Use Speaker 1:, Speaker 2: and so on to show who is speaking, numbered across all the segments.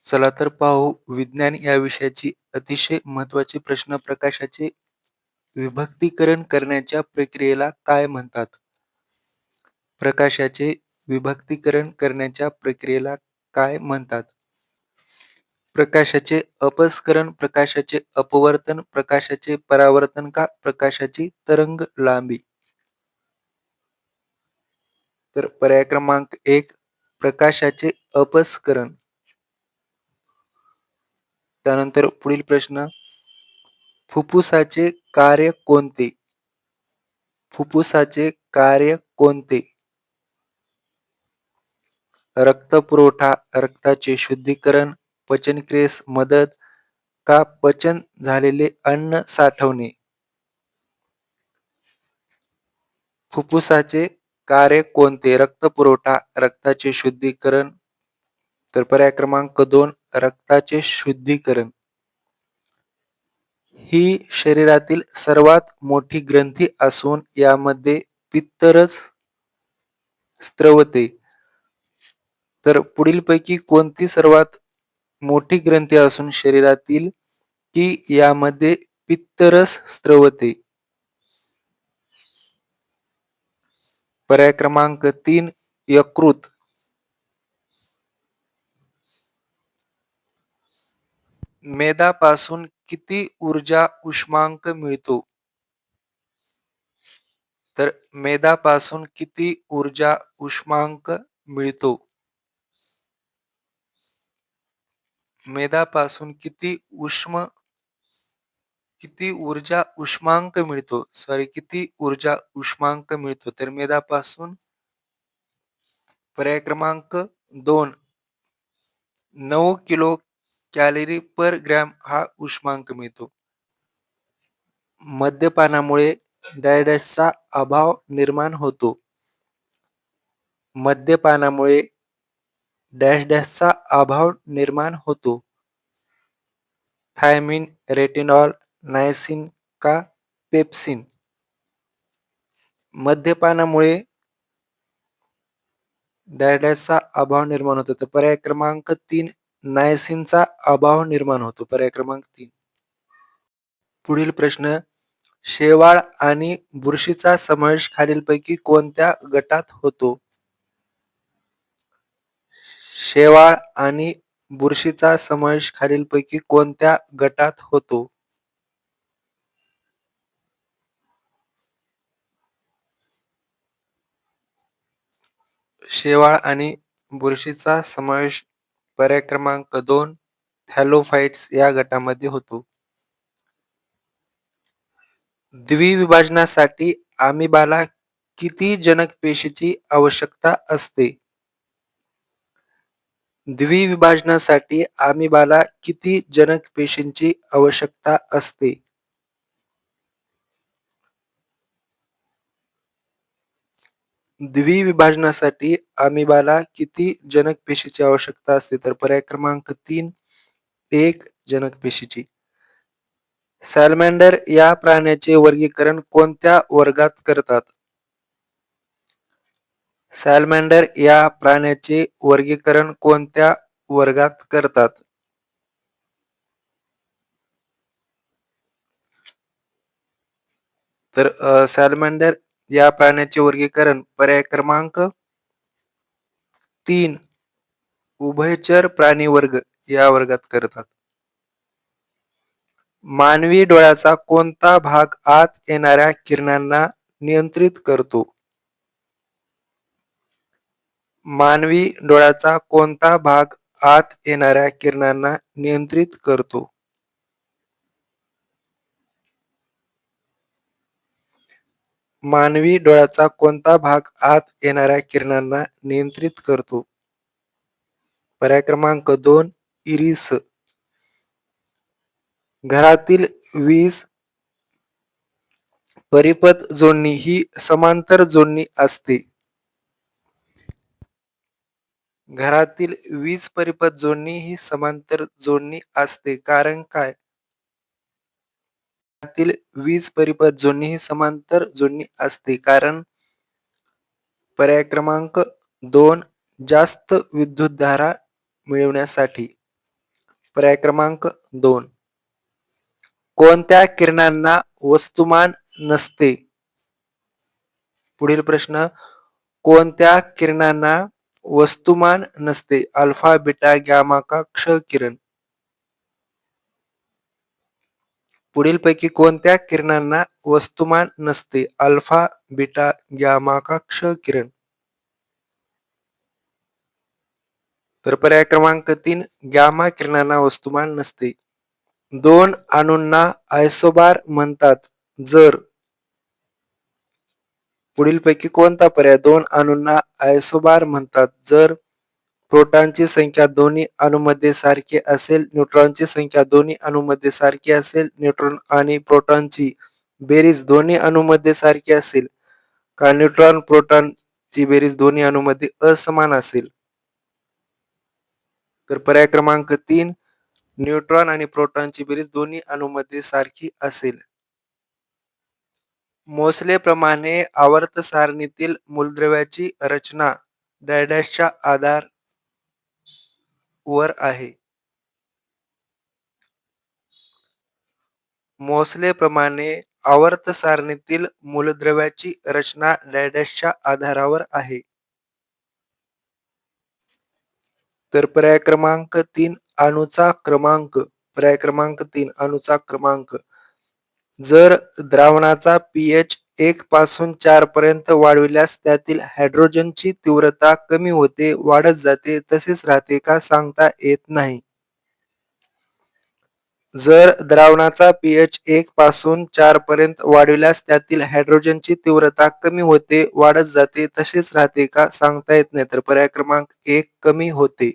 Speaker 1: चला तर पाहू विज्ञान या विषयाची अतिशय महत्त्वाचे प्रश्न. प्रकाशाचे विभक्तीकरण करण्याच्या प्रक्रियेला काय म्हणतात? प्रकाशाचे विभक्तीकरण करण्याच्या प्रक्रियेला काय म्हणतात? प्रकाशाचे अपस्करण, प्रकाशाचे अपवर्तन, प्रकाशाचे परावर्तन का प्रकाशाची तरंगलांबी? तर पर्याय क्रमांक 1 प्रकाशाचे अपस्करण. त्यानंतर पुढील प्रश्न, फुफ्फुसाचे कार्य कोणते? फुफ्फुसाचे कार्य कोणते? रक्तपुरवठा, रक्ताचे शुद्धीकरण, पचनक्रियेस मदत का पचन झालेले अन्न साठवणे? फुफ्फुसाचे कार्य कोणते? रक्तपुरवठा, रक्ताचे शुद्धीकरण. तर पर्याय क्रमांक 2 रक्ताचे शुद्धीकरण. ही शरीरातील सर्वात मोठी ग्रंथी असून यामध्ये पित्तरस स्त्रवते. तर पुढीलपैकी कोणती सर्वात मोठी ग्रंथी असून शरीरातील की यामध्ये पित्तरस स्त्रवते? पर्याय क्रमांक 3 यकृत. मेदापासून किती ऊर्जा उष्मांक मिळतो? तर मेदापासून किती ऊर्जा उष्मांक मिळतो? मेदापासून किती ऊर्जा उष्मांक मिळतो? किती ऊर्जा उष्मांक मिळतो? तर मेदापासून पर्याय क्रमांक 2 9 किलो कॅलरी पर ग्रॅम हा उष्मांक मिळतो. मद्यपानामुळे डॅशचा अभाव निर्माण होतो. मद्यपानामुळे डॅशचा अभाव निर्माण होतो. थायमिन, रेटिनॉल, नायसिन का पेप्सिन? मद्यपानामुळे डॅशचा अभाव निर्माण होतो. तर पर्याय क्रमांक 3 नायसिनचा अभाव निर्माण होतो. पर्याय क्रमांक 3. पुढील प्रश्न, शेवाळ आणि बुरशीचा समावेश खालीलपैकी कोणत्या गटात होतो? शेवाळ आणि बुरशीचा समावेश खालीलपैकी कोणत्या गटात होतो? शेवाळ आणि बुरशीचा समावेश पर्याय क्रमांक 2 थॅलोफाइट्स या गटामध्ये होतो. द्विविभाजनासाठी अमिबाला किती जनक पेशीची आवश्यकता असते? द्विविभाजनासाठी अमिबाला किती जनक पेशींची आवश्यकता असते? द्विविभाजनासाठी अमिबाला किती जनक पेशीची आवश्यकता असते? तर पर्याय क्रमांक 3 1 जनक पेशीची. सॅलमॅन्डर या प्राण्याचे वर्गीकरण कोणत्या वर्गात करतात? सॅलमॅन्डर या प्राण्याचे वर्गीकरण कोणत्या वर्गात करतात? तर सॅलमॅन्डर या प्राण्याचे वर्गीकरण पर्याय क्रमांक 3 उभयचर प्राणी वर्ग या वर्गात करतात. मानवी डोळ्याचा कोणता भाग आत येणाऱ्या किरणांना नियंत्रित करतो? मानवी डोळ्याचा कोणता भाग आत येणाऱ्या किरणांना नियंत्रित करतो? मानवी डोळ्याचा कोणता भाग आत येणाऱ्या किरणांना नियंत्रित करतो? पर्याय क्रमांक 2 इरिस. घरातील वीज परिपथ जोडणी ही समांतर जोडणी असते. घरातील वीज परिपथ जोडणी ही समांतर जोडणी असते कारण काय? घरातील वीज परिपथ जोडणी ही समांतर जोडणी असते कारण पर्याय क्रमांक 2 जास्त विद्युतधारा मिळवण्यासाठी. पर्याय क्रमांक 2. कोणत्या किरणांना वस्तुमान नसते? पुढील प्रश्न, कोणत्या किरणांना वस्तुमान नसते? अल्फा, बीटा, गॅमा का क्ष किरण? पुढीलपैकी कोणत्या किरणांना वस्तुमान नसते? अल्फा, बीटा, गॅमा का क्ष किरण? तर पर्याय क्रमांक 3, गॅमा किरणांना वस्तुमान नसते. दोन अणूंना आयसोबार म्हणतात जर पुढीलपैकी कोणता पर्याय दोन अणूंना आयसोबार म्हणतात जर प्रोटॉनची संख्या दोन्ही अणूमध्ये सारखी असेल, न्यूट्रॉनची संख्या दोन्ही अणूमध्ये सारखी असेल, न्यूट्रॉन आणि प्रोटॉनची बेरीज दोन्ही अणूमध्ये सारखी असेल का न्यूट्रॉन प्रोटॉनची बेरीज दोन्ही अणूमध्ये असमान असेल? तर पर्याय क्रमांक 3, न्यूट्रॉन आणि प्रोटॉनची बेरीज दोन्ही अणूमध्ये सारखी असेल. मोसलेप्रमाणे आवर्त सारणीतील मूलद्रव्याची रचना डॅशच्या आधारावर आहे. मोसलेप्रमाणे आवर्त सारणीतील मूलद्रव्याची रचना डॅशच्या आधारावर आहे. तर पर्याय क्रमांक 3, अणूचा क्रमांक. पर्याय क्रमांक 3, अणूचा क्रमांक. जर द्रावणाचा पीएच 1 पासून 4 पर्यंत वाढविल्यास त्यातील हायड्रोजनची तीव्रता कमी होते, वाढत जाते, तसेच राहते का सांगता येत नाही. जर द्रावणाचा पीएच 1 पासून 4 पर्यंत वाढविल्यास त्यातील हायड्रोजनची तीव्रता कमी होते, वाढत जाते, तसेच राहते का सांगता येत नाही. तर पर्याय क्रमांक 1, कमी होते.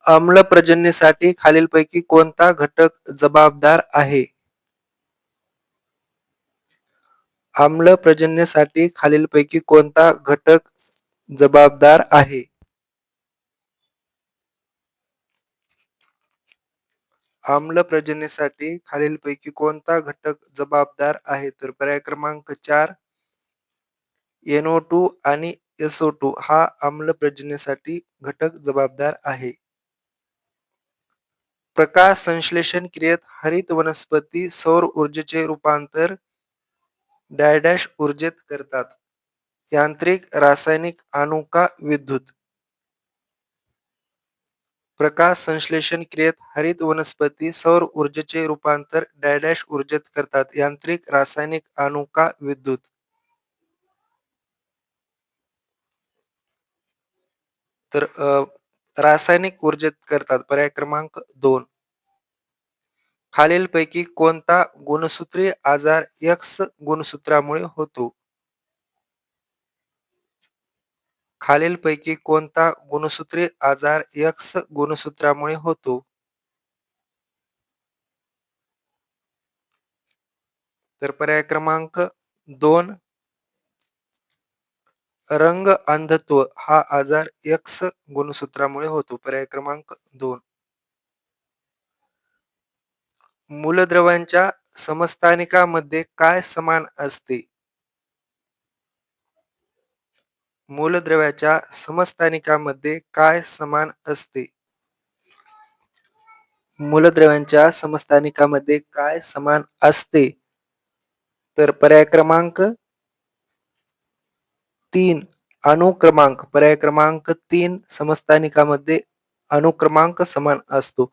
Speaker 1: आम्लप्रजननेसाठी खालीलपैकी कोणता घटक जबाबदार आहे? आम्लप्रजननेसाठी खालीलपैकी कोणता घटक जबाबदार आहे? आम्लप्रजननेसाठी खालीलपैकी कोणता घटक जबाबदार आहे? तर पर्याय क्रमांक 4, NO2 आणि SO2 हा आम्लप्रजननेसाठी घटक जबाबदार आहे. प्रकाश संश्लेषण क्रियेत हरित वनस्पती सौर ऊर्जेचे रूपांतर डॅश ऊर्जेत करतात. यांत्रिक, रासायनिक, अणू का विद्युत? प्रकाश संश्लेषण क्रियेत हरित वनस्पती सौर ऊर्जेचे रूपांतर डॅश ऊर्जेत करतात. यांत्रिक, रासायनिक, अणू का विद्युत? तर रासायनिक ऊर्जेत करतात. पर्याय क्रमांक 2. खालीलपैकी कोणता गुणसूत्रीय आजार X गुणसूत्रामुळे होतो? खालीलपैकी कोणता गुणसूत्रीय आजार X गुणसूत्रामुळे होतो? तर पर्याय क्रमांक 2, रंग अंधत्व हा आजार X गुणसूत्रामुळे होतो. पर्याय क्रमांक 2. मूलद्रव्यांच्या समस्थानिकामध्ये काय समान असते? मूलद्रव्याच्या समस्थानिकामध्ये काय समान असते? मूलद्रव्यांच्या समस्थानिकामध्ये काय समान असते? तर पर्याय क्रमांक 3, अणुक्रमांक. पर्याय क्रमांक 3, समस्थानिकामध्ये अणुक्रमांक समान असतो.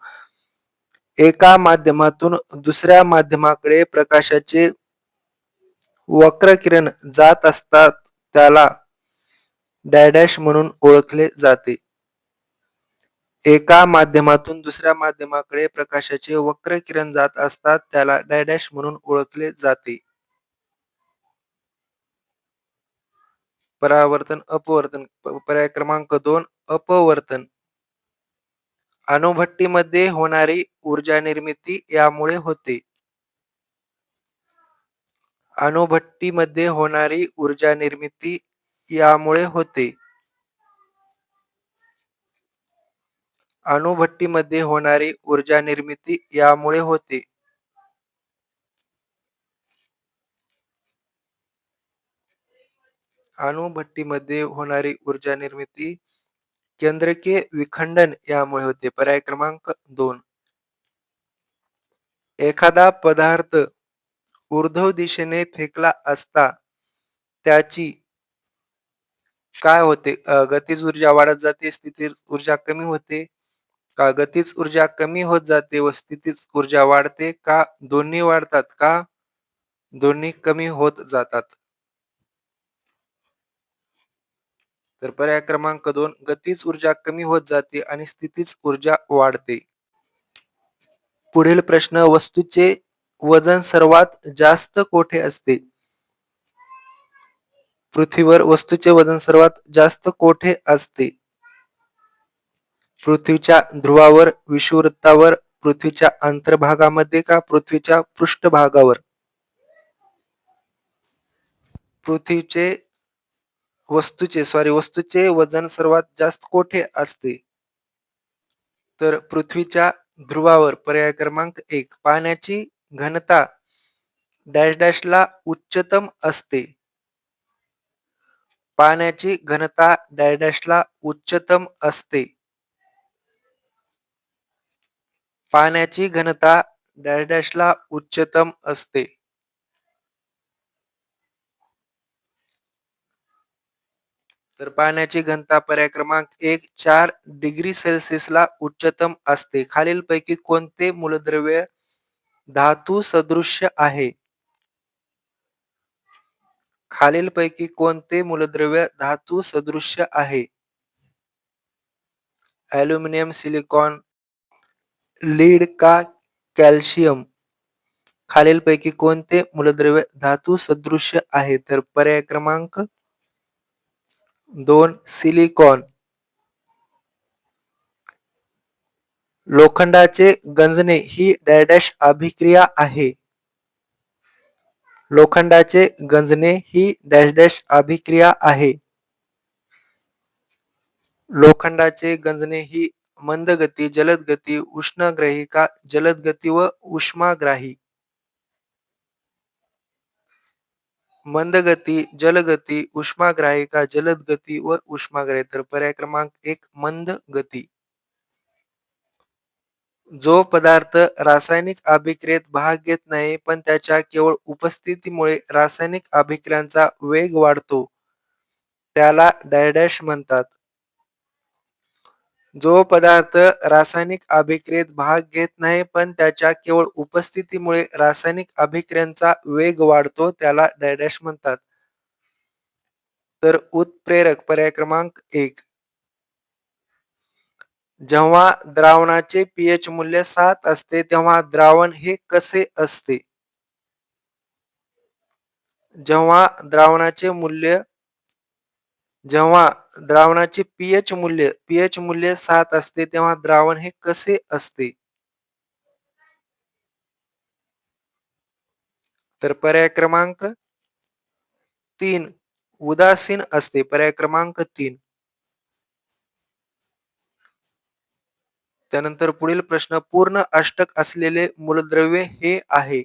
Speaker 1: एका माध्यमातून दुसऱ्या माध्यमाकडे प्रकाशाचे वक्र किरण जात असतात त्याला डॅश म्हणून ओळखले जाते. एका माध्यमातून दुसऱ्या माध्यमाकडे प्रकाशाचे वक्र किरण जात असतात त्याला डॅश म्हणून ओळखले जाते. परावर्तन, अपवर्तन. पर्याय क्रमांक 2, अपवर्तन. अणुभट्टीमध्ये होणारी ऊर्जा निर्मिती यामुळे होते. अणुभट्टीमध्ये होणारी ऊर्जा निर्मिती यामुळे होते. अणुभट्टीमध्ये होणारी ऊर्जा निर्मिती यामुळे होते. अणुभट्टीमध्ये होणारी ऊर्जा निर्मिती केंद्रकीय विखंडन यामुळे होते. पर्याय क्रमांक 2. एखादा पदार्थ ऊर्ध्व दिशेने फेकला असता त्याची काय होते? गतीज ऊर्जा वाढत जाते, स्थितीज ऊर्जा कमी होते का गतीज ऊर्जा कमी होत जाते व स्थितीज ऊर्जा वाढते का दोन्ही वाढतात का दोन्ही कमी होत जातात? तर पर्याय क्रमांक 2 गतीज ऊर्जा कमी होत जाते आणि स्थितीज ऊर्जा वाढते. पुढील प्रश्न वस्तूचे वजन सर्वात जास्त कोठे असते? पृथ्वीवर वस्तूचे वजन सर्वात जास्त कोठे असते? पृथ्वीच्या ध्रुवावर, विषुववृत्तावर, पृथ्वीच्या अंतर्भागामध्ये का पृथ्वीच्या पृष्ठभागावर? पृथ्वीचे वस्तूचे वजन सर्वात जास्त कोठे असते? तर पृथ्वीच्या ध्रुवावर. पर्याय क्रमांक 1. पाण्याची घनता डॅश डॅशला उच्चतम असते. पाण्याची घनता डॅश डॅशला उच्चतम असते. पाण्याची घनता डॅश डॅशला उच्चतम असते. तर पाण्याची घनता पर्याय क्रमांक 1 4 डिग्री सेल्सिअसला उच्चतम असते. खालीलपैकी कोणते मूलद्रव्य धातू सदृश्य आहे? खालीलपैकी कोणते मूलद्रव्य धातू सदृश्य आहे? ॲल्युमिनियम, सिलिकॉन, लीड का कॅल्शियम? खालीलपैकी कोणते मूलद्रव्य धातू सदृश्य आहे? तर पर्याय क्रमांक 2 सिलिकॉन. लोखंडाचे गंजणे ही डॅश अभिक्रिया आहे. लोखंडाचे गंजणे ही डॅश डॅश अभिक्रिया आहे. लोखंडाचे गंजणे ही मंद गती, जलद गती, उष्णग्राही का जलद गती व उष्माग्राही? मंद गती, जलगती, उष्माग्राही का जलद गती व उष्माग्राही? तर पर्याय क्रमांक 1 मंद गती. जो पदार्थ रासायनिक अभिक्रियेत भाग घेत नाही पण त्याच्या केवळ उपस्थितीमुळे रासायनिक अभिक्रियांचा वेग वाढतो त्याला डॅश म्हणतात. जो पदार्थ रासायनिक अभिक्रियेत भाग घेत नाही पण त्याच्या केवळ उपस्थितीमुळे रासायनिक अभिक्रियांचा वेग वाढतो त्याला डॅश म्हणतात. तर उत्प्रेरक. पर्याय क्रमांक 1. जेव्हा द्रावणाचे पीएच मूल्य 7 असते तेव्हा द्रावण हे कसे असते? जेव्हा द्रावणाचे पीएच मूल्य 7 असते तेव्हा द्रावण हे कसे असते? तर पर्याय क्रमांक 3 उदासीन असते. पर्याय क्रमांक 3. त्यानंतर पुढील प्रश्न पूर्ण अष्टक असलेले मूलद्रव्य हे आहे.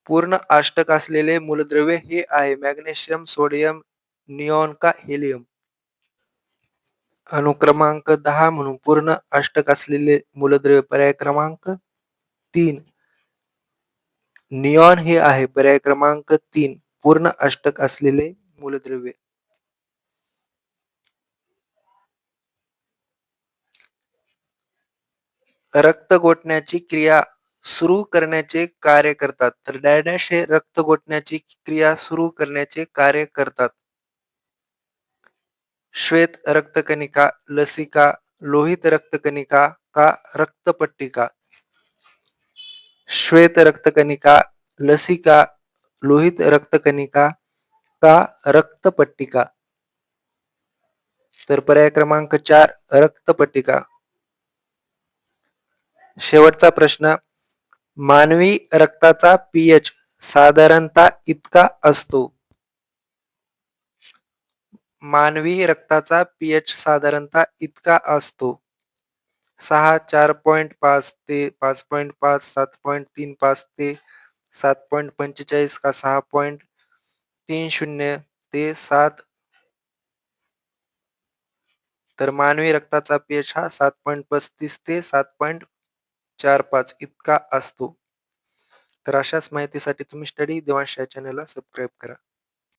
Speaker 1: पूर्ण अष्टक असलेले मूलद्रव्य हे आहे मॅग्नेशियम, सोडियम, निऑन का हेलियम? अनुक्रमांक 10 म्हणून पूर्ण अष्टक असलेले मूलद्रव्य पर्याय क्रमांक 3 निऑन हे आहे. पर्याय क्रमांक 3 पूर्ण अष्टक असलेले मूलद्रव्य. रक्त गोठण्याची क्रिया सुरू करण्याचे कार्य करतात. तर डॅश हे रक्त गोठण्याची क्रिया सुरू करण्याचे कार्य करतात. श्वेत रक्तकणिका, लसिका, लोहित रक्तकणिका का रक्तपट्टिका? श्वेत रक्तकणिका, लसिका, लोहित रक्तकणिका का रक्तपट्टिका? तर पर्याय क्रमांक 4 रक्तपट्टिका. शेवटचा प्रश्न मानवी रक्ताचा पीएच साधारणतः इतका असतो. मानवी रक्ताचा पीएच साधारणतः इतका असतो. 6 4.5 ते 5.5 7.35 ते 7.45 का 6.30 ते 7 तर मानवी रक्ताचा pH हा 7.35 ते 7.45 इतका असतो. तर अशाच माहितीसाठी तुम्ही स्टडी देवांश या चॅनलला सबस्क्राईब करा.